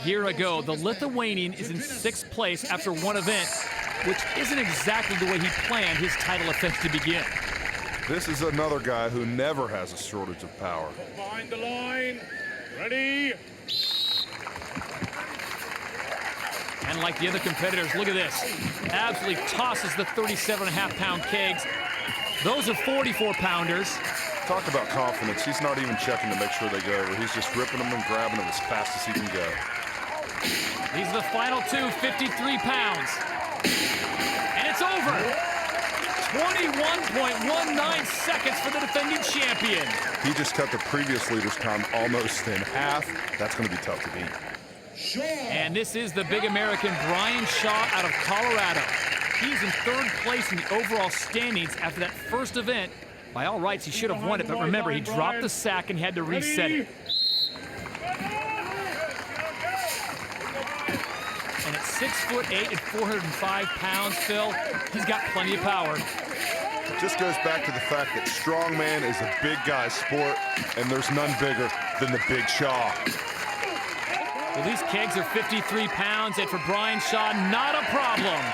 year ago. The Lithuanian is in 6th place after one event, which isn't exactly the way he planned his title offense to begin. This is another guy who never has a shortage of power. Behind the line, ready? And like the other competitors, look at this. Absolutely tosses the 37.5-pound kegs. Those are 44-pounders. Talk about confidence. He's not even checking to make sure they go over. He's just ripping them and grabbing them as fast as he can go. These are the final two, 53 pounds. And it's over. 21.19 seconds for the defending champion. He just cut the previous leader's time almost in half. That's going to be tough to beat. And this is the big American Brian Shaw out of Colorado. He's in 3rd place in the overall standings after that first event. By all rights, he should have won it, but remember, he dropped the sack and had to reset it. And at 6'8" and 405 pounds, Phil, he's got plenty of power. It just goes back to the fact that strongman is a big guy sport, and there's none bigger than the Big Shaw. Well, these kegs are 53 pounds, and for Brian Shaw, not a problem.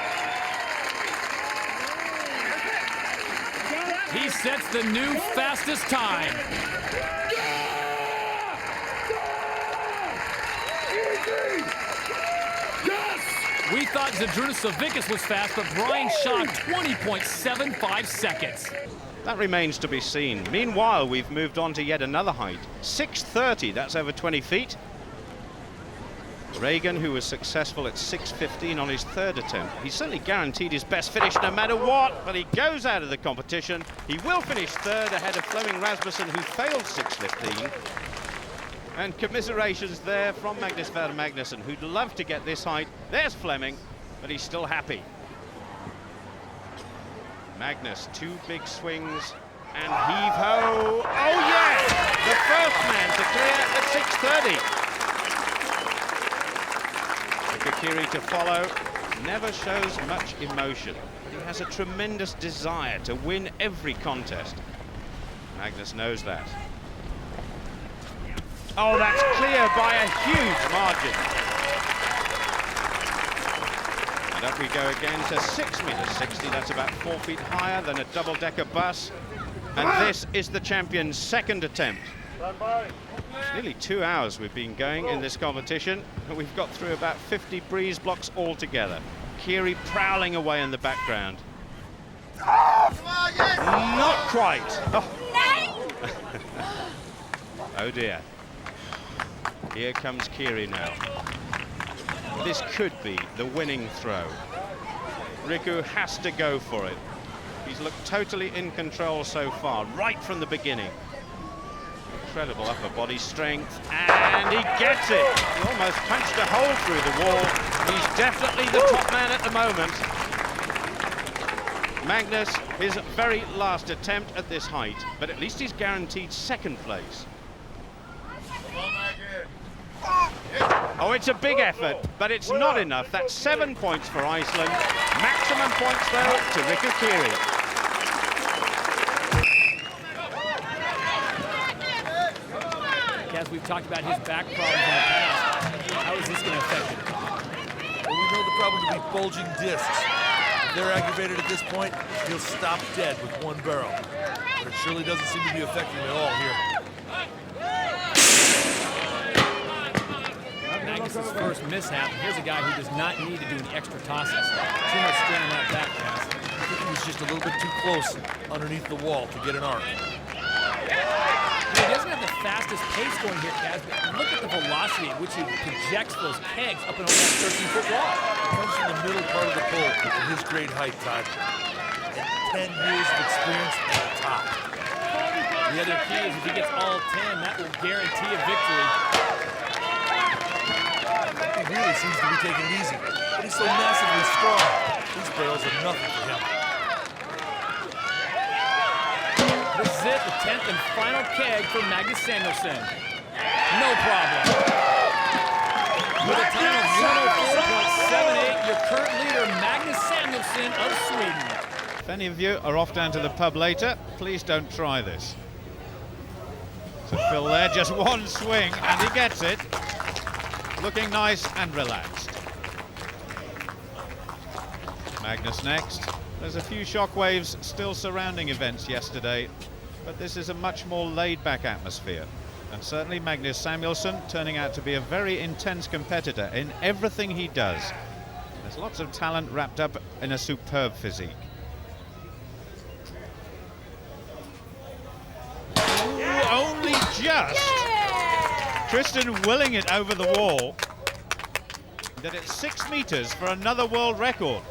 He sets the new fastest time. We thought Zydrunas Savickas was fast, but Brian Shaw, 20.75 seconds. That remains to be seen. Meanwhile, we've moved on to yet another height. 630, that's over 20 feet. Reagan, who was successful at 6:15 on his 3rd attempt. He certainly guaranteed his best finish no matter what, but he goes out of the competition. He will finish 3rd ahead of Fleming Rasmussen, who failed 6:15. And commiserations there from Magnus Ver Magnussen, who'd love to get this height. There's Fleming, but he's still happy. Magnus, 2 big swings, and heave-ho. Oh, yes! The first man to clear at 6:30. Kiri to follow, never shows much emotion, but he has a tremendous desire to win every contest. Magnus knows that. Oh, that's clear by a huge margin. And up we go again to 6.60 m. That's about 4 feet higher than a double-decker bus. And this is the champion's 2nd attempt. It's nearly 2 hours we've been going in this competition, and we've got through about 50 breeze blocks altogether. Kiri prowling away in the background. Not quite. Oh. Oh dear. Here comes Kiri now. This could be the winning throw. Riku has to go for it. He's looked totally in control so far, right from the beginning. Incredible upper body strength, and he gets it. He almost punched a hole through the wall. He's definitely the top man at the moment. Magnus, his very last attempt at this height, but at least he's guaranteed 2nd place. Oh, it's a big effort, but it's not enough. That's 7 points for Iceland. Maximum points, though, to Riku Kiri. As we've talked about his back problems in the past, how is this going to affect him? Well, we know the problem to be bulging discs. If they're aggravated at this point, he'll stop dead with one barrel. But it surely doesn't seem to be affecting him at all here. Magnus's first mishap. Here's a guy who does not need to do any extra tosses. Too much strain on that back pass. I think he was just a little bit too close underneath the wall to get an arc. He doesn't have the fastest pace going here, Kaz, but look at the velocity at which he projects those kegs up and over that 13-foot wall. It comes from the middle part of the pole at his great height, Todd. And 10 years of experience at the top. The other key is if he gets all 10, that will guarantee a victory. He really seems to be taking it easy, but he's so massively strong. These barrels are nothing for him. This is it, the 10th and final keg for Magnus Samuelsson. No problem. With a time of 104.78, your current leader, Magnus Samuelsson of Sweden. If any of you are off down to the pub later, please don't try this. So Phil there, just one swing, and he gets it. looking nice and relaxed. Magnus next. There's a few shockwaves still surrounding events yesterday, but this is a much more laid-back atmosphere. And certainly Magnus Samuelsson turning out to be a very intense competitor in everything he does. There's lots of talent wrapped up in a superb physique. Ooh, only just! Tristan willing it over the wall. Did it 6 meters for another world record.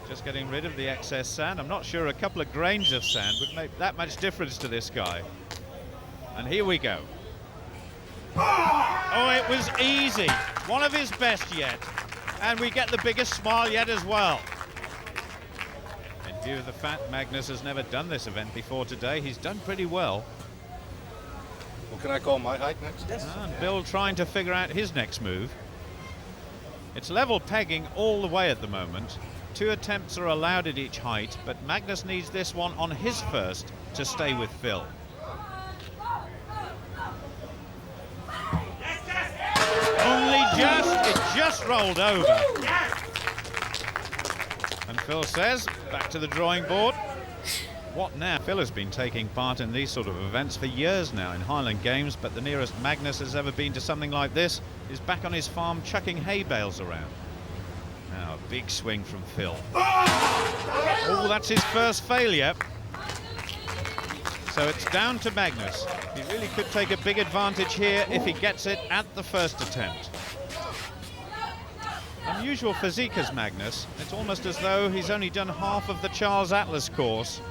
Just getting rid of the excess sand. I'm not sure a couple of grains of sand would make that much difference to this guy. And here we go. Oh, it was easy. One of his best yet. And we get the biggest smile yet as well. In view of the fact Magnus has never done this event before today, he's done pretty well. Well, can I call my height next? Yes. And Bill trying to figure out his next move. It's level pegging all the way at the moment. 2 attempts are allowed at each height, but Magnus needs this one on his first to stay with Phil. Only just, it just rolled over. And Phil says, back to the drawing board. What now? Phil has been taking part in these sort of events for years now in Highland Games, but the nearest Magnus has ever been to something like this is back on his farm chucking hay bales around. Now, a big swing from Phil. Oh, that's his first failure. So it's down to Magnus. He really could take a big advantage here if he gets it at the first attempt. Unusual physique as Magnus. It's almost as though he's only done half of the Charles Atlas course.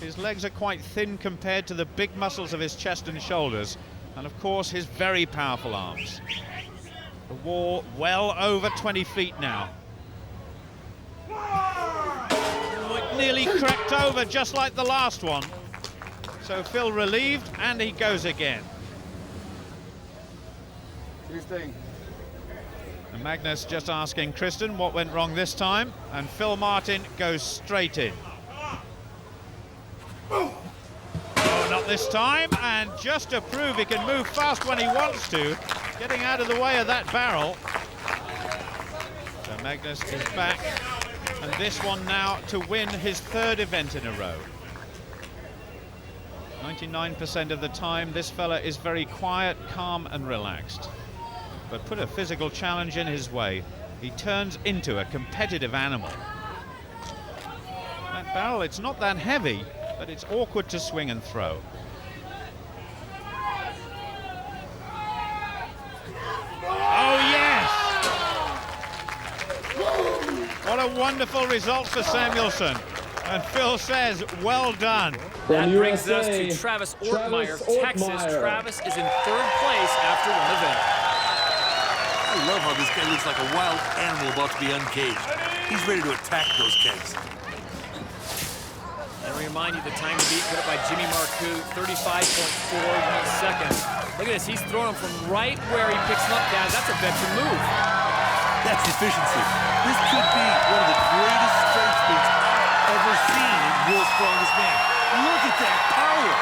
His legs are quite thin compared to the big muscles of his chest and shoulders, and of course his very powerful arms. The wall well over 20 feet now. Oh, it nearly cracked over just like the last one. So Phil relieved, and he goes again. And Magnus just asking Tristan what went wrong this time, and Phil Martin goes straight in. Oh, not this time, and just to prove he can move fast when he wants to, getting out of the way of that barrel. So Magnus is back, and this one now to win his 3rd event in a row. 99% of the time, this fella is very quiet, calm, and relaxed. But put a physical challenge in his way, he turns into a competitive animal. That barrel, it's not that heavy, but it's awkward to swing and throw. Oh, yes! What a wonderful result for Samuelsson. And Phil says, well done. That brings us to Travis Ortmeyer, Texas. Travis is in 3rd place after one event. I love how this guy looks like a wild animal about to be uncaged. He's ready to attack those kegs. And we remind you the time to beat put up by Jimmy Marcoux, 35.41 seconds. Look at this, he's throwing them from right where he picks them up, guys. That's a veteran move. That's efficiency. This could be one of the greatest strength feats ever seen in World's Strongest Man. Look at that power.